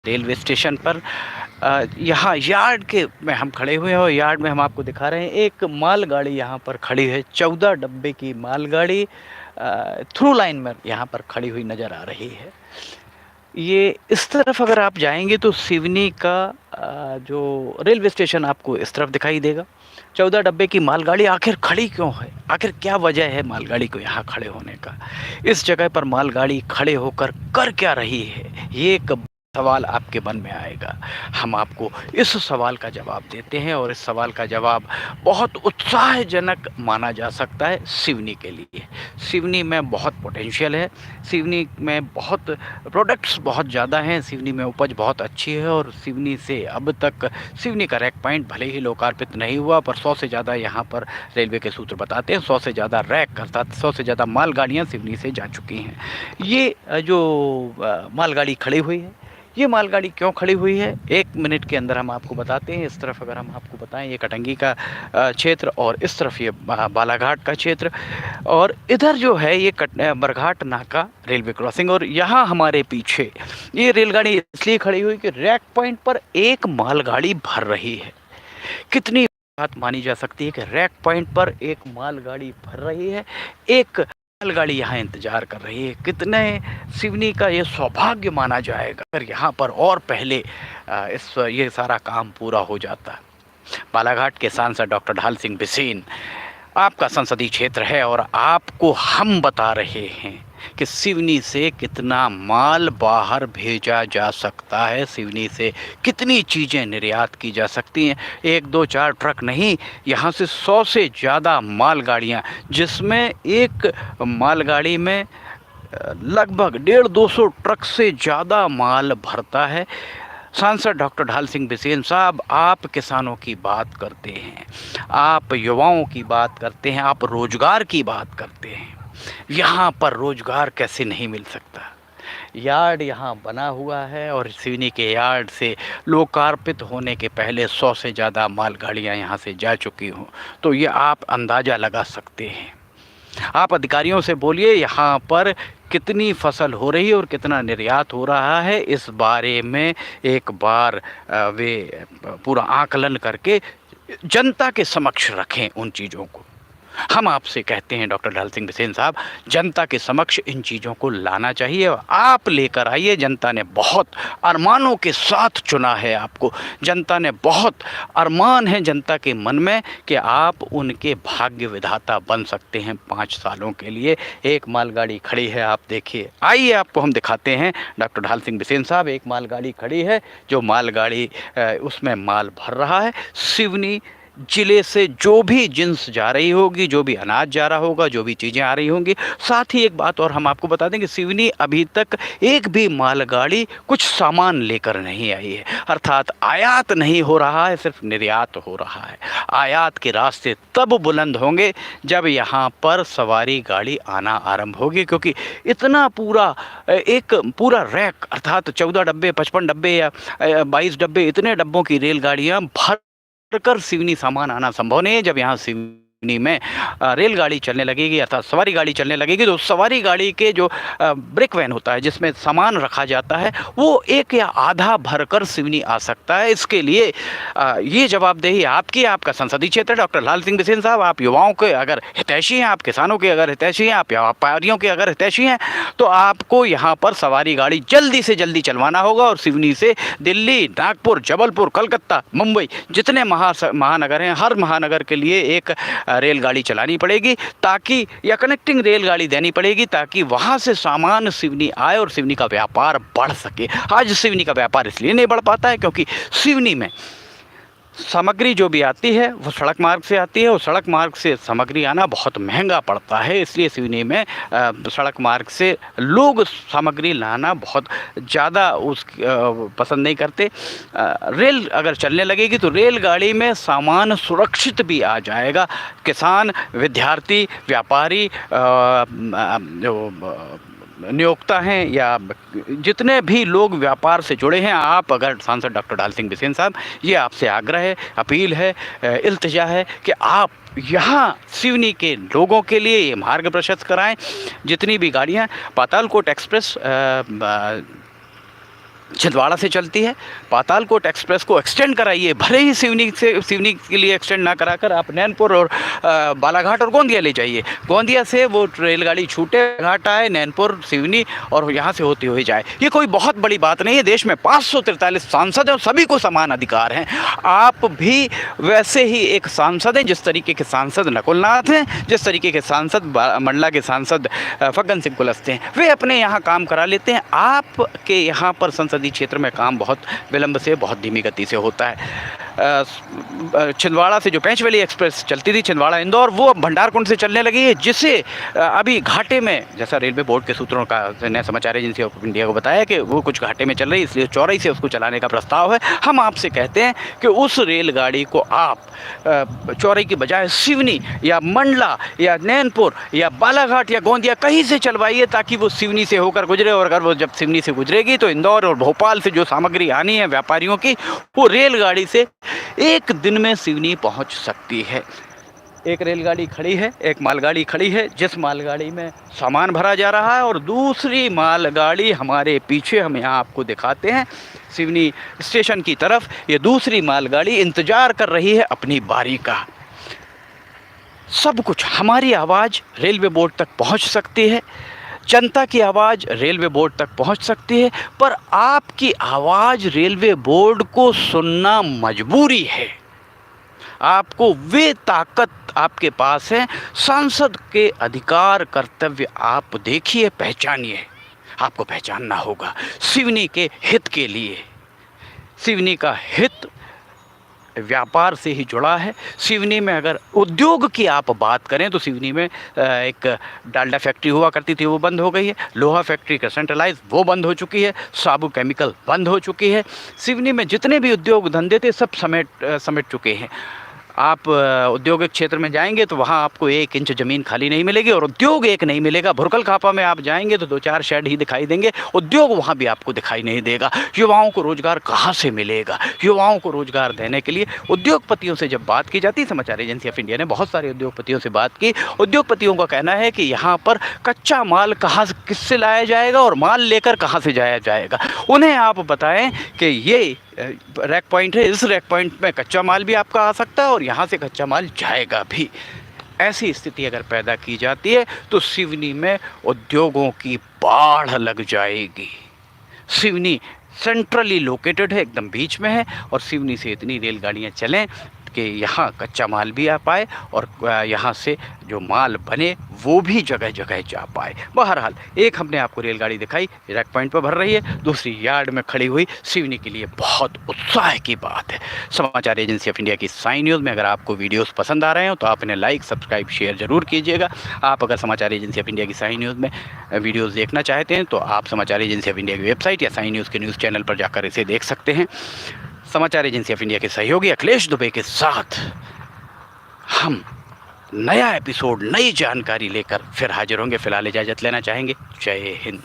Railway station पर यहाँ yard के में हम खड़े हुए हैं और यार्ड में हम आपको दिखा रहे हैं एक मालगाड़ी यहाँ पर खड़ी है। 14 डब्बे की मालगाड़ी थ्रू लाइन में यहाँ पर खड़ी हुई नज़र आ रही है। ये इस तरफ अगर आप जाएंगे तो सिवनी का जो रेलवे स्टेशन आपको इस तरफ दिखाई देगा। 14 डब्बे की मालगाड़ी आखिर खड़ी क्यों है, आखिर क्या वजह है मालगाड़ी को यहाँ खड़े होने का, इस जगह पर मालगाड़ी खड़े होकर कर क्या रही है, ये एक सवाल आपके मन में आएगा। हम आपको इस सवाल का जवाब देते हैं और इस सवाल का जवाब बहुत उत्साहजनक माना जा सकता है सिवनी के लिए। सिवनी में बहुत पोटेंशियल है, सिवनी में बहुत प्रोडक्ट्स बहुत ज़्यादा हैं, सिवनी में उपज बहुत अच्छी है और सिवनी से अब तक सिवनी का रैक पॉइंट भले ही लोकार्पित नहीं हुआ पर 100 से ज़्यादा यहाँ पर रेलवे के सूत्र बताते हैं 100 से ज़्यादा रैक अर्थात 100 से ज़्यादा मालगाड़ियाँ सिवनी से जा चुकी हैं। ये जो मालगाड़ी खड़ी हुई है, ये मालगाड़ी क्यों खड़ी हुई है 1 मिनट के अंदर हम आपको बताते हैं। इस तरफ अगर हम आपको बताएं ये कटंगी का क्षेत्र और इस तरफ ये बालाघाट का क्षेत्र और इधर जो है ये बरघाट नाका रेलवे क्रॉसिंग और यहाँ हमारे पीछे ये रेलगाड़ी इसलिए खड़ी हुई कि रैक पॉइंट पर एक मालगाड़ी भर रही है। कितनी बात मानी जा सकती है कि रैक पॉइंट पर एक मालगाड़ी भर रही है, एक मालगाड़ी यहाँ इंतजार कर रही है। कितने सिवनी का ये सौभाग्य माना जाएगा अगर यहाँ पर और पहले ये सारा काम पूरा हो जाता। बालाघाट के सांसद डॉक्टर ढाल सिंह बिसेन आपका संसदीय क्षेत्र है और आपको हम बता रहे हैं कि सिवनी से कितना माल बाहर भेजा जा सकता है, सिवनी से कितनी चीज़ें निर्यात की जा सकती हैं। 1 2 4 ट्रक नहीं, यहाँ से 100 से ज़्यादा मालगाड़ियाँ, जिसमें एक मालगाड़ी में लगभग 150-200 ट्रक से ज़्यादा माल भरता है। सांसद डॉक्टर ढाल सिंह बिसेन साहब, आप किसानों की बात करते हैं, आप युवाओं की बात करते हैं, आप रोजगार की बात करते हैं। यहाँ पर रोजगार कैसे नहीं मिल सकता। यार्ड यहाँ बना हुआ है और सिवनी के यार्ड से लोकार्पित होने के पहले 100 से ज़्यादा मालगाड़ियाँ यहाँ से जा चुकी हों तो ये आप अंदाज़ा लगा सकते हैं। आप अधिकारियों से बोलिए यहाँ पर कितनी फसल हो रही है और कितना निर्यात हो रहा है, इस बारे में एक बार वे पूरा आकलन करके जनता के समक्ष रखें उन चीज़ों को। हम आपसे कहते हैं डॉक्टर ढाल सिंह बिसेन साहब, जनता के समक्ष इन चीज़ों को लाना चाहिए और आप लेकर आइए। जनता ने बहुत अरमानों के साथ चुना है आपको, जनता ने बहुत अरमान है जनता के मन में कि आप उनके भाग्य विधाता बन सकते हैं 5 सालों के लिए। एक मालगाड़ी खड़ी है, आप देखिए, आइए आपको हम दिखाते हैं। डॉक्टर ढाल सिंह बिसेन साहब, एक मालगाड़ी खड़ी है, जो मालगाड़ी उसमें माल भर रहा है। सिवनी जिले से जो भी जिन्स जा रही होगी, जो भी अनाज जा रहा होगा, जो भी चीज़ें आ रही होंगी। साथ ही एक बात और हम आपको बता दें कि सिवनी अभी तक एक भी मालगाड़ी कुछ सामान लेकर नहीं आई है, अर्थात आयात नहीं हो रहा है, सिर्फ निर्यात हो रहा है। आयात के रास्ते तब बुलंद होंगे जब यहाँ पर सवारी गाड़ी आना आरंभ होगी, क्योंकि इतना पूरा एक पूरा रैक अर्थात 14 डब्बे, 55 डब्बे या 22 डब्बे, इतने डब्बों की रेलगाड़ियाँ भर कर सिवनी सामान आना संभव नहीं है। जब यहाँ सिवनी में रेलगाड़ी चलने लगेगी अर्थात सवारी गाड़ी चलने लगेगी तो सवारी गाड़ी के जो ब्रेक वैन होता है जिसमें सामान रखा जाता है वो 1 या आधा भरकर सिवनी आ सकता है। इसके लिए ये जवाबदेही आपकी, आपका संसदीय क्षेत्र डॉक्टर ढाल सिंह बिसेन साहब। आप युवाओं के अगर हितैषी हैं, आप किसानों के अगर हितैषी हैं, आप व्यापारियों के अगर हितैषी हैं तो आपको यहाँ पर सवारी गाड़ी जल्दी से जल्दी चलवाना होगा और सिवनी से दिल्ली, नागपुर, जबलपुर, कलकत्ता, मुंबई, जितने महानगर हैं, हर महानगर के लिए एक रेलगाड़ी चलानी पड़ेगी ताकि, या कनेक्टिंग रेलगाड़ी देनी पड़ेगी ताकि वहाँ से सामान सिवनी आए और सिवनी का व्यापार बढ़ सके। आज सिवनी का व्यापार इसलिए नहीं बढ़ पाता है क्योंकि सिवनी में सामग्री जो भी आती है वो सड़क मार्ग से आती है और सड़क मार्ग से सामग्री आना बहुत महंगा पड़ता है। इसलिए सिवनी में सड़क मार्ग से लोग सामग्री लाना बहुत ज़्यादा पसंद नहीं करते। रेल अगर चलने लगेगी तो रेलगाड़ी में सामान सुरक्षित भी आ जाएगा। किसान, विद्यार्थी, व्यापारी, जो नियोक्ता हैं या जितने भी लोग व्यापार से जुड़े हैं, आप अगर सांसद डॉक्टर ढाल सिंह बिसेन साहब, ये आपसे आग्रह है, अपील है, इल्तिजा है कि आप यहाँ सिवनी के लोगों के लिए ये मार्ग प्रशस्त कराएं। जितनी भी गाड़ियाँ, पातालकोट एक्सप्रेस छिंदवाड़ा से चलती है, पातालकोट एक्सप्रेस को एक्सटेंड कराइए, भले ही सिवनी के लिए एक्सटेंड ना कराकर आप नैनपुर और बालाघाट और गोंदिया ले जाइए। गोंदिया से वो रेलगाड़ी छूटे, घाट आए, नैनपुर, सिवनी और यहाँ से होते हुए जाए। ये कोई बहुत बड़ी बात नहीं है। देश में 543 सांसद हैं और सभी को समान अधिकार हैं। आप भी वैसे ही एक सांसद हैं, जिस तरीके के सांसद नकुलनाथ हैं, जिस तरीके के सांसद मंडला के सांसद फग्गन सिंह कुलस्ते हैं, वे अपने यहाँ काम करा लेते हैं। आपके यहाँ पर संसदीय क्षेत्र में काम बहुत विलंब से, बहुत धीमी गति से होता है। छिंदवाड़ा से जो पेंचवली एक्सप्रेस चलती थी छिंदवाड़ा इंदौर, वो अब भंडारकुंड से चलने लगी है, जिसे अभी घाटे में, जैसा रेलवे बोर्ड के सूत्रों का ने समाचार एजेंसी ऑफ इंडिया को बताया कि वो कुछ घाटे में चल रही है, इसलिए चौराई से उसको चलाने का प्रस्ताव है। हम आपसे कहते हैं कि उस रेलगाड़ी को आप चौराई की बजाय सिवनी या मंडला या नैनपुर या बालाघाट या गोंदिया कहीं से चलवाइए, ताकि वो सिवनी से होकर गुजरे। और अगर वो जब सिवनी से गुजरेगी तो इंदौर और भोपाल से जो सामग्री आनी है व्यापारियों की, वो रेलगाड़ी से एक दिन में सिवनी पहुंच सकती है। एक रेलगाड़ी खड़ी है, एक मालगाड़ी खड़ी है, जिस मालगाड़ी में सामान भरा जा रहा है, और दूसरी मालगाड़ी हमारे पीछे, हम यहाँ आपको दिखाते हैं, सिवनी स्टेशन की तरफ ये दूसरी मालगाड़ी इंतज़ार कर रही है अपनी बारी का। सब कुछ, हमारी आवाज़ रेलवे बोर्ड तक पहुँच सकती है, जनता की आवाज़ रेलवे बोर्ड तक पहुंच सकती है, पर आपकी आवाज़ रेलवे बोर्ड को सुनना मजबूरी है। आपको वे ताकत आपके पास है, सांसद के अधिकार कर्तव्य आप देखिए, पहचानिए। आपको पहचानना होगा सिवनी के हित के लिए। सिवनी का हित व्यापार से ही जुड़ा है। सिवनी में अगर उद्योग की आप बात करें तो सिवनी में एक डालडा फैक्ट्री हुआ करती थी, वो बंद हो गई है। लोहा फैक्ट्री का सेंट्रलाइज वो बंद हो चुकी है। साबू केमिकल बंद हो चुकी है। सिवनी में जितने भी उद्योग धंधे थे सब समेट चुके हैं। आप औद्योगिक क्षेत्र में जाएंगे तो वहाँ आपको 1 इंच ज़मीन खाली नहीं मिलेगी, और उद्योग एक नहीं मिलेगा। भुरकल खापा में आप जाएंगे तो 2-4 शेड ही दिखाई देंगे, उद्योग वहाँ भी आपको दिखाई नहीं देगा। युवाओं को रोज़गार कहाँ से मिलेगा? युवाओं को रोज़गार देने के लिए उद्योगपतियों से जब बात की जाती है, समाचार एजेंसी ऑफ इंडिया ने बहुत सारे उद्योगपतियों से बात की। उद्योगपतियों का कहना है कि यहाँ पर कच्चा माल कहाँ से, किससे लाया जाएगा और माल लेकर कहाँ से जाया जाएगा। उन्हें आप बताएं कि ये रैक पॉइंट है, इस रैक पॉइंट में कच्चा माल भी आपका आ सकता है और यहाँ से कच्चा माल जाएगा भी। ऐसी स्थिति अगर पैदा की जाती है तो सिवनी में उद्योगों की बाढ़ लग जाएगी। सिवनी सेंट्रली लोकेटेड है, एकदम बीच में है, और सिवनी से इतनी रेलगाड़ियाँ चलें कि यहाँ कच्चा माल भी आ पाए और यहाँ से जो माल बने वो भी जगह जगह जा पाए। बहरहाल, एक हमने आपको रेलगाड़ी दिखाई, रैक पॉइंट पर भर रही है, दूसरी यार्ड में खड़ी हुई। सिवनी के लिए बहुत उत्साह की बात है। समाचार एजेंसी ऑफ इंडिया की साई न्यूज़ में अगर आपको वीडियोस पसंद आ रहे हो तो आप इन्हें लाइक, सब्सक्राइब, शेयर ज़रूर कीजिएगा। आप अगर समाचार एजेंसी ऑफ इंडिया की साई न्यूज़ में वीडियोज़ देखना चाहते हैं तो आप समाचार एजेंसी ऑफ इंडिया की वेबसाइट या साई न्यूज़ के न्यूज़ चैनल पर जाकर इसे देख सकते हैं। समाचार एजेंसी ऑफ इंडिया के सहयोगी अखिलेश दुबे के साथ हम नया एपिसोड, नई जानकारी लेकर फिर हाजिर होंगे। फिलहाल इजाज़त लेना चाहेंगे। जय हिंद।